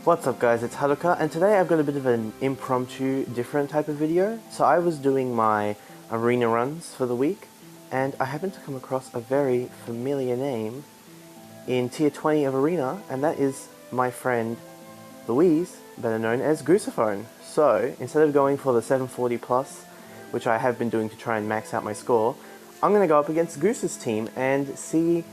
What's up guys, it's Haruka, and today I've got a bit of an impromptu, different type of video. So I was doing my arena runs for the week, and I happened to come across a very familiar name in tier 20 of arena, and that is my friend Louise, better known as Goosaphone. So instead of going for the 740 plus, which I have been doing to try and max out my score, I'm going to go up against Goose's team and see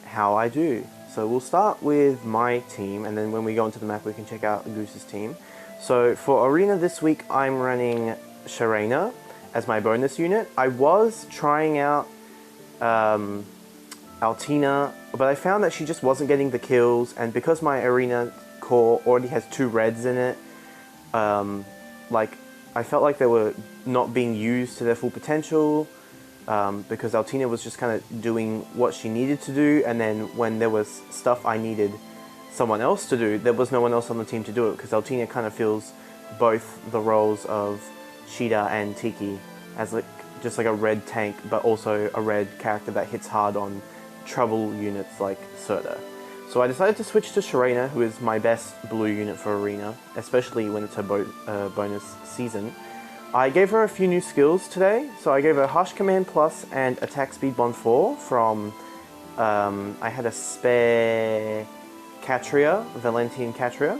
how I do. So we'll start with my team, and then when we go into the map we can check out Goose's team. So for arena this week I'm running Sharena as my bonus unit. I was trying out Altina, but I found that she just wasn't getting the kills, and because my arena core already has 2 reds in it, like I felt like they were not being used to their full potential. Because Altina was just kind of doing what she needed to do, and then when there was stuff I needed someone else to do, there was no one else on the team to do it, because Altina kind of fills both the roles of Shida and Tiki as just like a red tank, but also a red character that hits hard on trouble units like Serta. So I decided to switch to Sharena, who is my best blue unit for arena, especially when it's her bonus season. I gave her a few new skills today, so I gave her Harsh Command Plus and Attack Speed Bond 4 from, I had a spare Catria, Valentine Catria,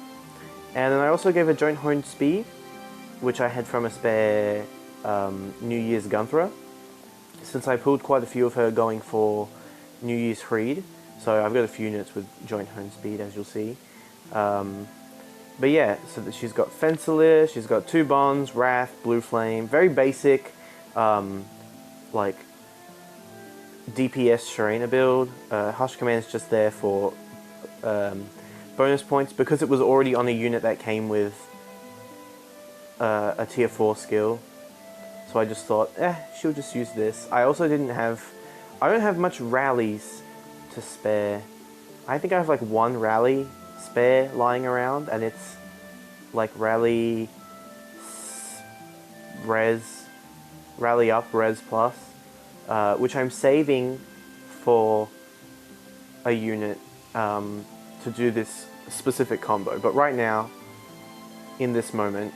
and then I also gave her Joint Hone Speed, which I had from a spare New Year's Gunthra, since I pulled quite a few of her going for New Year's Freed, so I've got a few units with Joint Hone Speed, as you'll see. But yeah, so that she's got Fencerler, she's got 2 bonds, Wrath, Blue Flame, very basic, like DPS Sharena build. Hush Command is just there for bonus points, because it was already on a unit that came with a tier 4 skill. So I just thought, she'll just use this. I also don't have much rallies to spare. I think I have like 1 rally spare lying around, and it's like rally up, res plus, which I'm saving for a unit to do this specific combo. But right now, in this moment,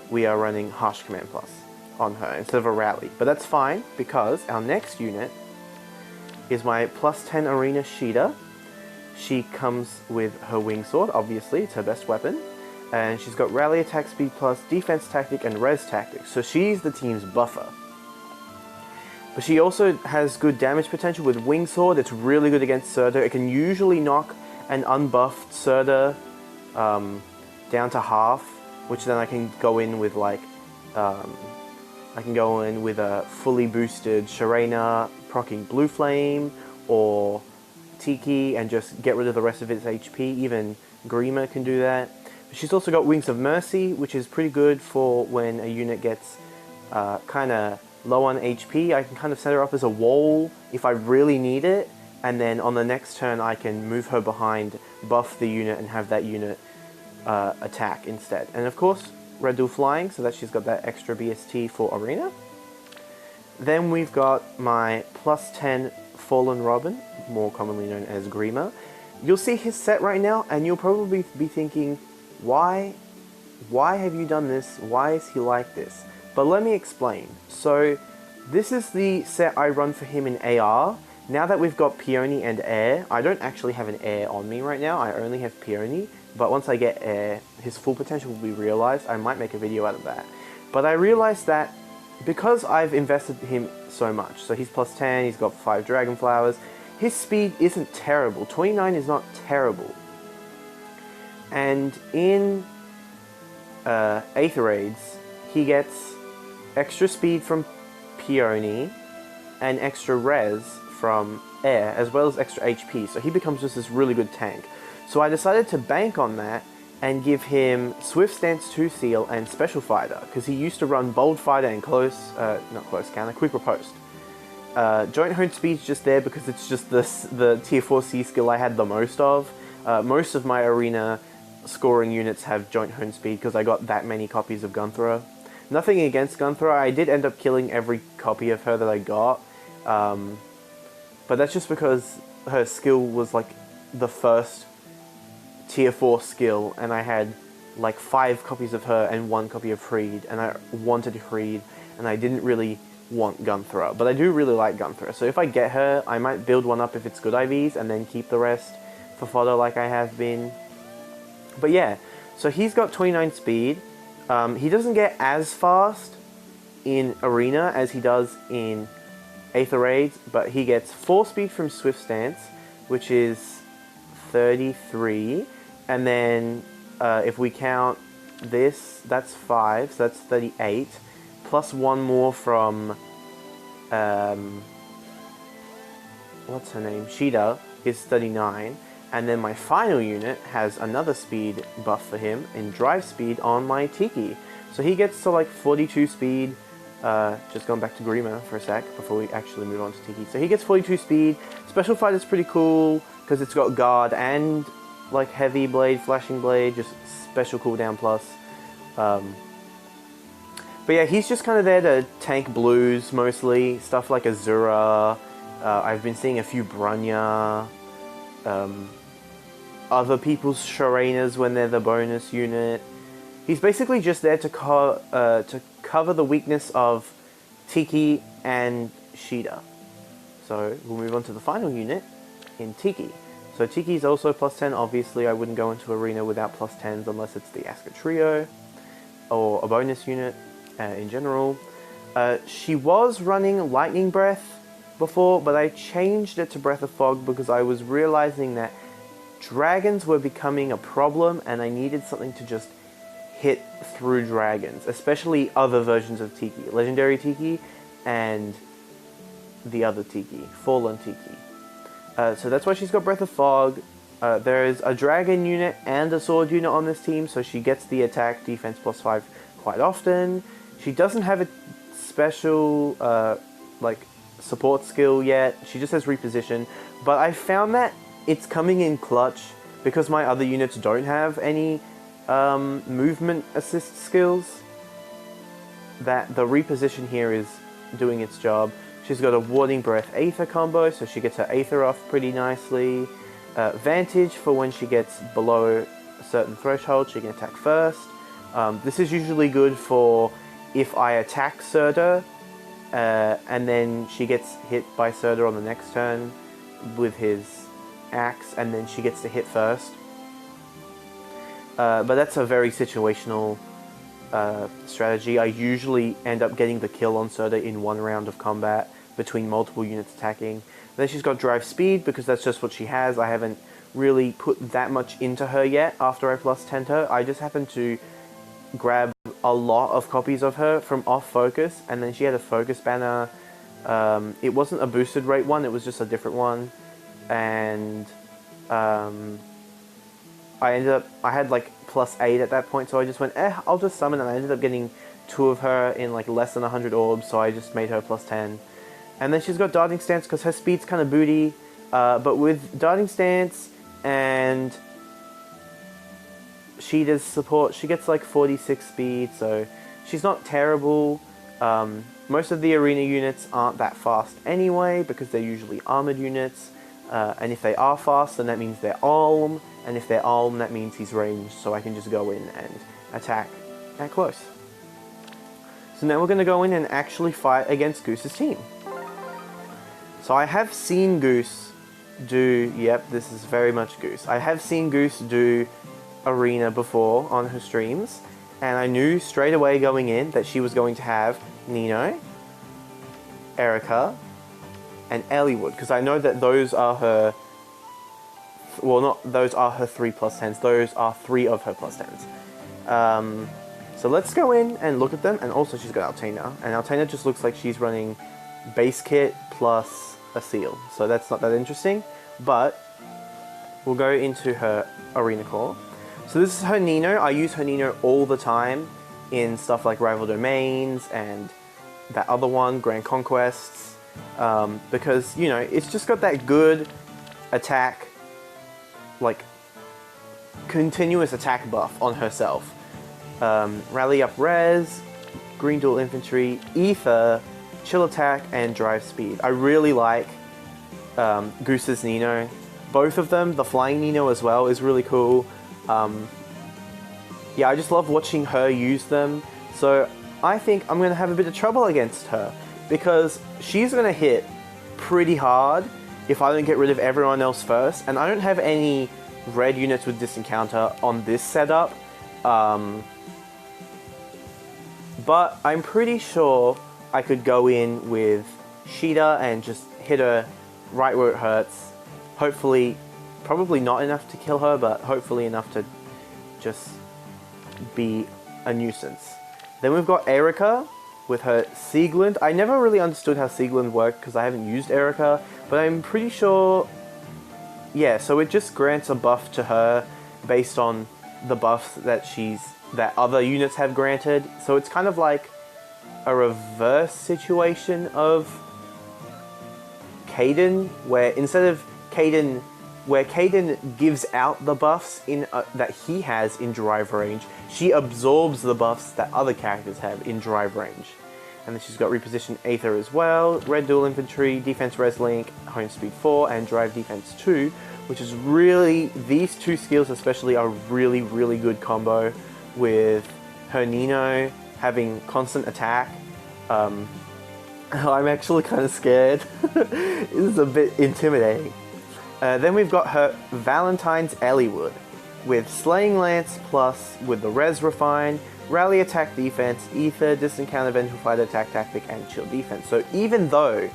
we are running Harsh Command Plus on her instead of a rally. But that's fine, because our next unit is my plus 10 arena Shida. She comes with her wing sword, obviously, it's her best weapon, and she's got rally attack speed plus, defense tactic, and res tactic, so she's the team's buffer. But she also has good damage potential with wing sword. It's really good against Serta. It can usually knock an unbuffed Serta down to half, which then I can go in with like, I can go in with a fully boosted Sharena proccing Blue Flame, or Tiki, and just get rid of the rest of its HP. Even Grima can do that. But she's also got Wings of Mercy, which is pretty good for when a unit gets kind of low on HP. I can kind of set her up as a wall if I really need it, and then on the next turn I can move her behind, buff the unit, and have that unit attack instead. And of course, Red Dual Flying, so that she's got that extra BST for arena. Then we've got my plus 10 Fallen Robin, more commonly known as Grima. You'll see his set right now, and you'll probably be thinking, why have you done this? Why is he like this? But let me explain. So this is the set I run for him in AR. Now that we've got Peony and Air, I don't actually have an Air on me right now, I only have Peony, but once I get Air, his full potential will be realized. I might make a video out of that. But I realized that because I've invested him so much, so he's plus 10, he's got 5 Dragon Flowers, his speed isn't terrible. 29 is not terrible. And in Aether Raids, he gets extra speed from Peony and extra res from Air, as well as extra HP, so he becomes just this really good tank. So I decided to bank on that and give him Swift Stance 2 Seal and Special Fighter, because he used to run Bold Fighter and not close counter, Quick Riposte. Joint Hone Speed's just there because it's just the tier 4 C skill I had the most of. Most of my arena scoring units have Joint Hone Speed because I got that many copies of Gunthra. Nothing against Gunthra, I did end up killing every copy of her that I got, but that's just because her skill was like the first tier 4 skill, and I had like 5 copies of her and 1 copy of Freed, and I wanted Freed, and I didn't really want Gunthrower, but I do really like Gunthrower. So if I get her, I might build one up if it's good IVs, and then keep the rest for fodder like I have been. But yeah, so he's got 29 speed. He doesn't get as fast in Arena as he does in Aether Raids, but he gets 4 speed from Swift Stance, which is 33, and then if we count this, that's 5, so that's 38, plus 1 more from, what's her name, Sheeta, is 39, and then my final unit has another speed buff for him in drive speed on my Tiki. So he gets to like 42 speed, just going back to Grima for a sec before we actually move on to Tiki. So he gets 42 speed. Special Fight is pretty cool because it's got guard and like heavy blade, flashing blade, just special cooldown plus. But yeah, he's just kind of there to tank blues mostly, stuff like Azura. I've been seeing a few Brunya, other people's Sharenas when they're the bonus unit. He's basically just there to cover the weakness of Tiki and Sheeta. So we'll move on to the final unit in Tiki. So Tiki is also plus 10. Obviously, I wouldn't go into Arena without plus 10s unless it's the Aska Trio or a bonus unit in general. She was running Lightning Breath before, but I changed it to Breath of Fog because I was realizing that dragons were becoming a problem and I needed something to just hit through dragons, especially other versions of Tiki, Legendary Tiki and the other Tiki, Fallen Tiki. So that's why she's got Breath of Fog. There's a dragon unit and a sword unit on this team, so she gets the attack defense plus 5 quite often. She doesn't have a special like support skill yet. She just has reposition, but I found that it's coming in clutch because my other units don't have any movement assist skills, that the reposition here is doing its job. She's got a Warding Breath Aether combo, so she gets her Aether off pretty nicely. Vantage for when she gets below a certain threshold, she can attack first. This is usually good for if I attack Surtur, and then she gets hit by Surtur on the next turn with his axe, and then she gets to hit first. But that's a very situational strategy. I usually end up getting the kill on Surtur in one round of combat between multiple units attacking. Then she's got drive speed because that's just what she has. I haven't really put that much into her yet after I plus 10'd her. I just happened to grab a lot of copies of her from off focus, and then she had a focus banner. It wasn't a boosted rate one, it was just a different one. And I had like plus 8 at that point, so I just went, I'll just summon, and I ended up getting 2 of her in like less than 100 orbs, so I just made her plus 10. And then she's got Darting Stance because her speed's kind of booty, but with Darting Stance and Sheeta's support, she gets like 46 speed, so she's not terrible. Most of the arena units aren't that fast anyway because they're usually armored units, and if they are fast, then that means they're Alm, and if they're Alm, that means he's ranged, so I can just go in and attack at close. So now we're going to go in and actually fight against Goose's team. So I have seen Goose do, yep, this is very much Goose. I have seen Goose do Arena before on her streams, and I knew straight away going in that she was going to have Nino, Erica, and Eliwood, because I know that those are her, well, not those are her 3 plus 10s, those are 3 of her plus 10s. So let's go in and look at them, and also she's got Altaina, and Altaina just looks like she's running base kit plus a seal, so that's not that interesting, but we'll go into her Arena Core. So this is her Nino. I use her Nino all the time in stuff like Rival Domains and that other one, Grand Conquests, because, you know, it's just got that good attack, like, continuous attack buff on herself. Rally Up Res, Green Dual Infantry, Ether, Chill Attack, and Drive Speed. I really like Goose's Nino. Both of them, the Flying Nino as well, is really cool. Yeah, I just love watching her use them. So I think I'm going to have a bit of trouble against her because she's going to hit pretty hard if I don't get rid of everyone else first. And I don't have any red units with this encounter on this setup. But I'm pretty sure I could go in with Sheeta and just hit her right where it hurts. Hopefully, probably not enough to kill her, but hopefully enough to just be a nuisance. Then we've got Erica with her Sieglund. I never really understood how Sieglund worked because I haven't used Erica, but I'm pretty sure, yeah, so it just grants a buff to her based on the buffs that other units have granted. So it's kind of like a reverse situation of Caden, where instead of Caden, where Caden gives out the buffs that he has in drive range, she absorbs the buffs that other characters have in drive range. And then she's got reposition Aether as well, red dual infantry, defense res link, home speed 4, and drive defense 2, which is really, these two skills especially are really, really good combo with her Nino having constant attack. I'm actually kind of scared. This is a bit intimidating. Then we've got her Valentine's Elliewood with Slaying Lance plus with the Res Refine, Rally Attack Defense, Ether, Distant Counter, Vengeful Fighter, Attack Tactic, and Chill Defense. So even though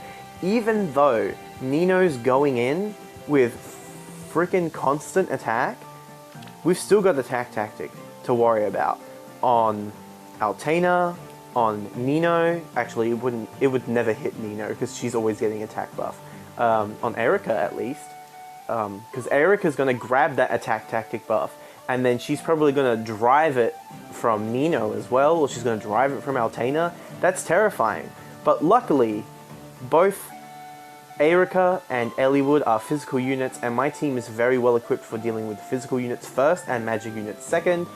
Nino's going in with freaking constant attack, we've still got Attack Tactic to worry about on Altena, on Nino. Actually, it would never hit Nino because she's always getting attack buff. On Erica at least, because Erica's going to grab that attack tactic buff, and then she's probably going to drive it from Nino as well, or she's going to drive it from Altena. That's terrifying. But luckily, both Erica and Elliewood are physical units, and my team is very well equipped for dealing with physical units first and magic units second,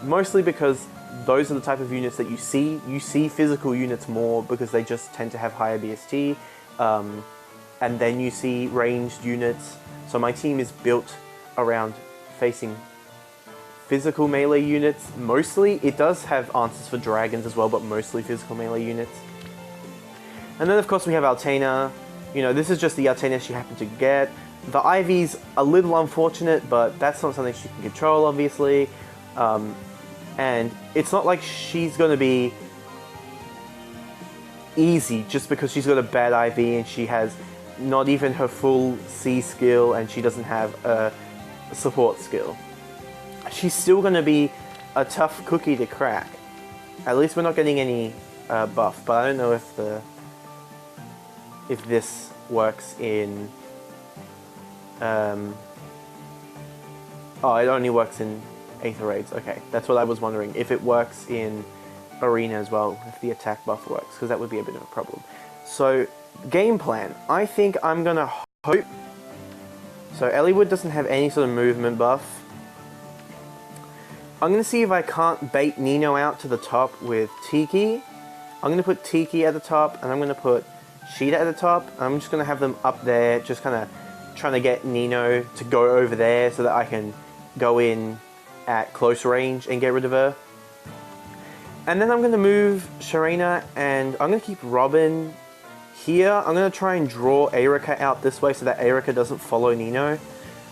mostly because those are the type of units that you see physical units more because they just tend to have higher BST, and then you see ranged units. So my team is built around facing physical melee units mostly. It does have answers for dragons as well, but mostly physical melee units. And then of course we have Altena. You know, this is just the Altena she happened to get. The Ivy's a little unfortunate, but that's not something she can control, obviously. And it's not like she's going to be easy just because she's got a bad IV and she has not even her full C skill and she doesn't have a support skill. She's still going to be a tough cookie to crack. At least we're not getting any buff, but I don't know if this works in... oh, it only works in Aether Raids. Okay, that's what I was wondering. If it works in Arena as well, if the attack buff works, because that would be a bit of a problem. So, game plan. I think I'm going to hope... So, Elliewood doesn't have any sort of movement buff. I'm going to see if I can't bait Nino out to the top with Tiki. I'm going to put Tiki at the top, and I'm going to put Sheeta at the top. I'm just going to have them up there, just kind of trying to get Nino to go over there so that I can go in at close range and get rid of her. And then I'm going to move Sharena, and I'm going to keep Robin here. I'm going to try and draw Erica out this way so that Erica doesn't follow Nino.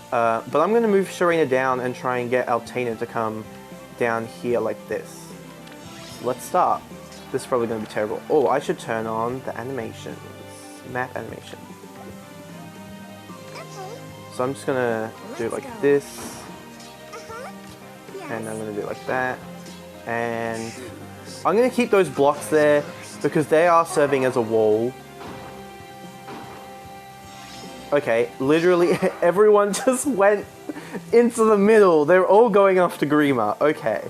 But I'm going to move Sharena down and try and get Altena to come down here like this. So let's start. This is probably going to be terrible. Oh, I should turn on the animations. Map animation. So I'm just going to do it like this. And I'm going to do it like that. And I'm going to keep those blocks there because they are serving as a wall. Okay, literally everyone just went into the middle. They're all going off to Grima. Okay.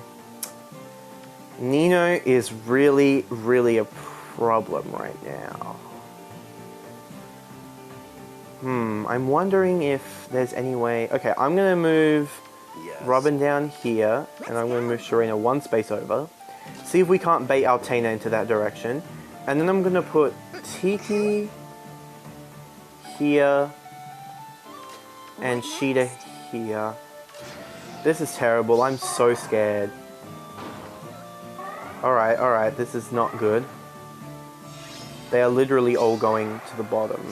Nino is really, really a problem right now. I'm wondering if there's any way... Okay, I'm going to move Robin down here, and I'm going to move Sharena one space over. See if we can't bait Altena into that direction. And then I'm going to put Tiki here and Sheeta here. This is terrible. I'm so scared. Alright, this is not good. They are literally all going to the bottom.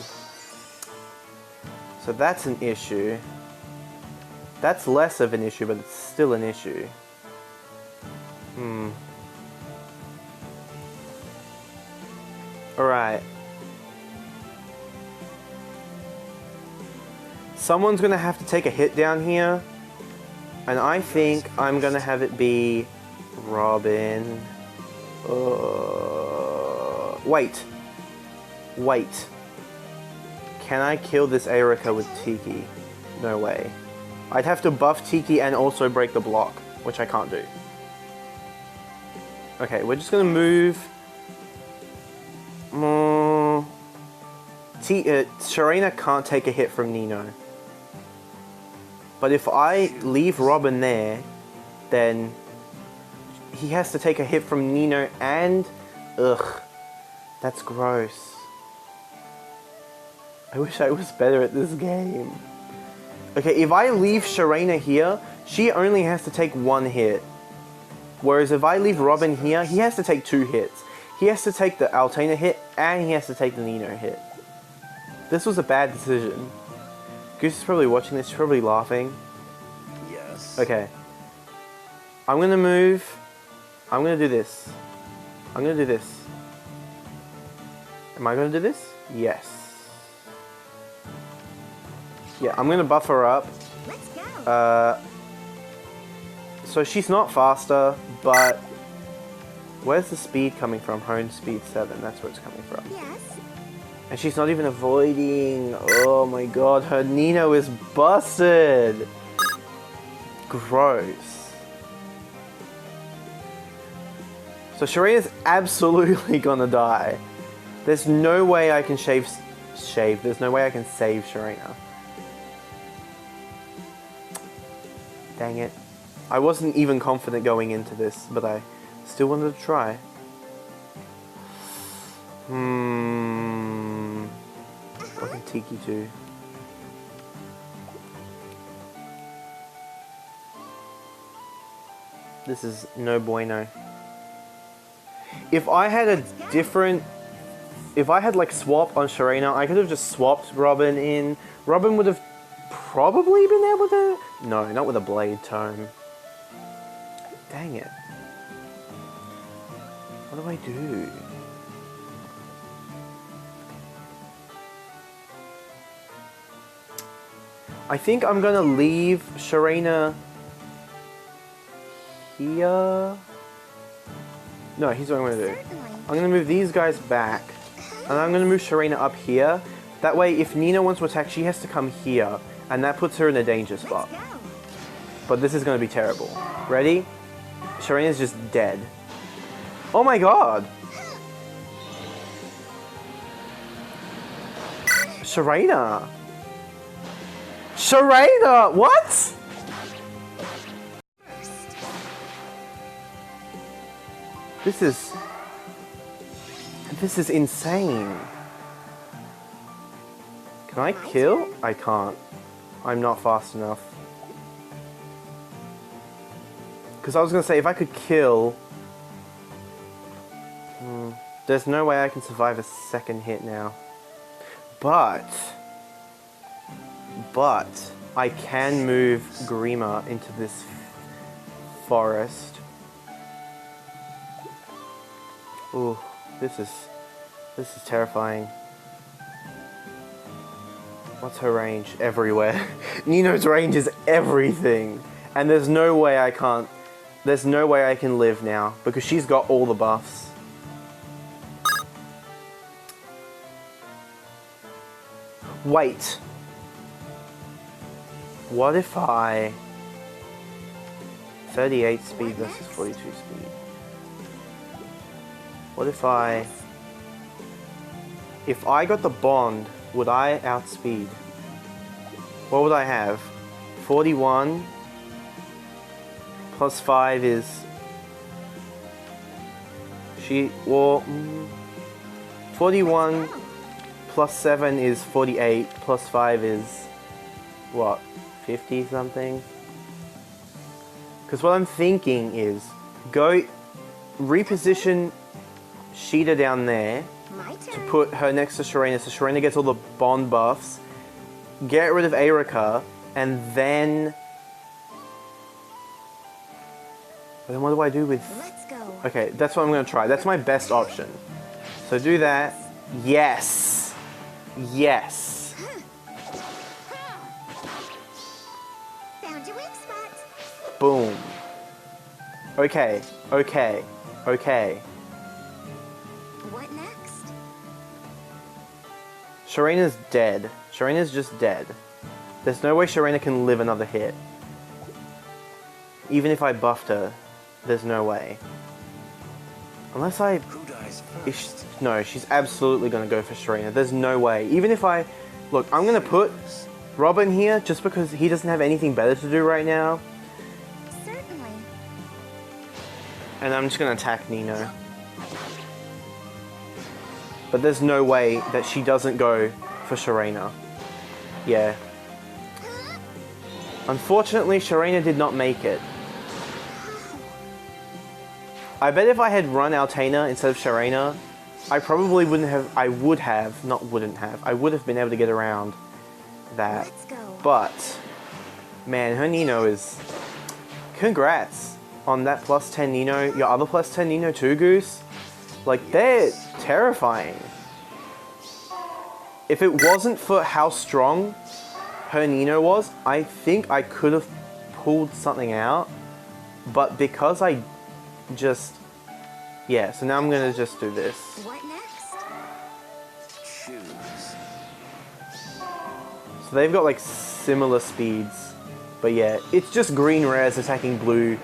So that's an issue. That's less of an issue, but it's still an issue. Alright. Someone's gonna have to take a hit down here. And I think I'm gonna have it be Robin. Wait. Can I kill this Erica with Tiki? No way. I'd have to buff Tiki and also break the block, which I can't do. Okay, we're just gonna move. Sharena can't take a hit from Nino. But if I leave Robin there, then he has to take a hit from Nino and... Ugh. That's gross. I wish I was better at this game. Okay, if I leave Sharena here, she only has to take one hit. Whereas if I leave Robin here, he has to take 2 hits. He has to take the Altena hit, and he has to take the Nino hit. This was a bad decision. Goose is probably watching this, probably laughing. Yes. Okay. I'm gonna move. I'm gonna do this. I'm gonna do this. Am I gonna do this? Yes. Yeah, I'm gonna buff her up. Let's go. So she's not faster, but where's the speed coming from? Hone speed 7, that's where it's coming from. Yes. And she's not even avoiding. Oh my god, her Nino is busted. Gross. So Sharena's absolutely gonna die. There's no way I can there's no way I can save Sharena. Dang it. I wasn't even confident going into this, but I still wanted to try. What can Tiki do? This is no bueno. If I had a different... If I had like swap on Sharena, I could have just swapped Robin in. Robin would have probably been able to... No, not with a blade tome. Dang it. What do I do? I think I'm gonna leave Sharena here. No, here's what I'm gonna do. I'm gonna move these guys back, and I'm gonna move Sharena up here. That way, if Nina wants to attack, she has to come here, and that puts her in a danger spot. But this is gonna be terrible. Ready? Sharena's just dead. Oh my god! Sharena! Sharena! What? This is insane. Can I kill? I can't. I'm not fast enough. Because I was going to say, if I could kill... there's no way I can survive a second hit now. But I can move Grima into this forest. Ooh, this is terrifying. What's her range? Everywhere. Nino's range is everything. And there's no way I can live now because she's got all the buffs. Wait. What if I... 38 speed versus 42 speed. What if I got the bond, would I outspeed? What would I have? 41 plus 5 is... 41 plus 7 is 48, plus 5 is... what? 50 something? Because what I'm thinking is go reposition Sheeta down there to put her next to Sharena, so Sharena gets all the bond buffs. Get rid of Erica, and then... But then what do I do with... Let's go. Okay, that's what I'm going to try. That's my best option. So do that. Yes! Yes! Found your weak spot. Boom. Okay, okay, okay. What next? Sharena's dead. Sharena's just dead. There's no way Sharena can live another hit. Even if I buffed her, there's no way. Unless I... Who dies first? No, she's absolutely going to go for Sharena. There's no way. Even if I... Look, I'm going to put Robin here just because he doesn't have anything better to do right now. Certainly. And I'm just going to attack Nino. But there's no way that she doesn't go for Sharena. Yeah. Unfortunately, Sharena did not make it. I bet if I had run Altena instead of Sharena, I probably wouldn't have, I would have been able to get around that. Let's go. But, man, her Nino is, congrats on that plus 10 Nino. Your other plus 10 Nino too, Goose. Like, they're terrifying. If it wasn't for how strong her Nino was, I think I could have pulled something out. But because I just... Yeah, so now I'm going to just do this. What next? Choose. So they've got like similar speeds. But yeah, it's just green rares attacking blue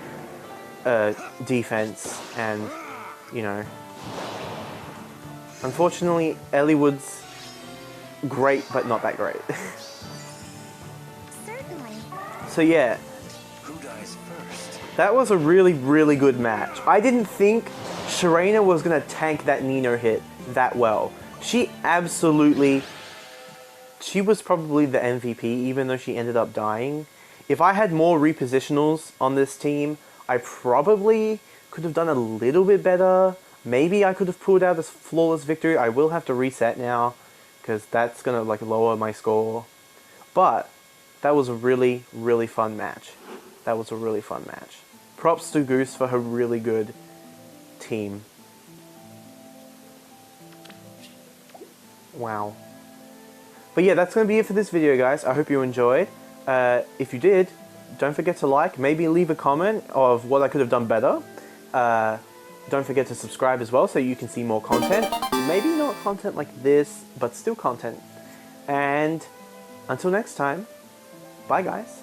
defense. And, you know... Unfortunately, Eliwood's great, but not that great. Certainly. So yeah, Who dies first? that was a really, really good match. I didn't think Sharena was going to tank that Nino hit that well. She absolutely... She was probably the MVP, even though she ended up dying. If I had more repositionals on this team, I probably could have done a little bit better. Maybe I could have pulled out this flawless victory. I will have to reset now, because that's going to like lower my score. But that was a really, really fun match. That was a really fun match. Props to Goose for her really good team. Wow. But yeah, that's going to be it for this video, guys. I hope you enjoyed. If you did, don't forget to like, maybe leave a comment of what I could have done better. Don't forget to subscribe as well so you can see more content. Maybe not content like this, but still content. And until next time, bye guys.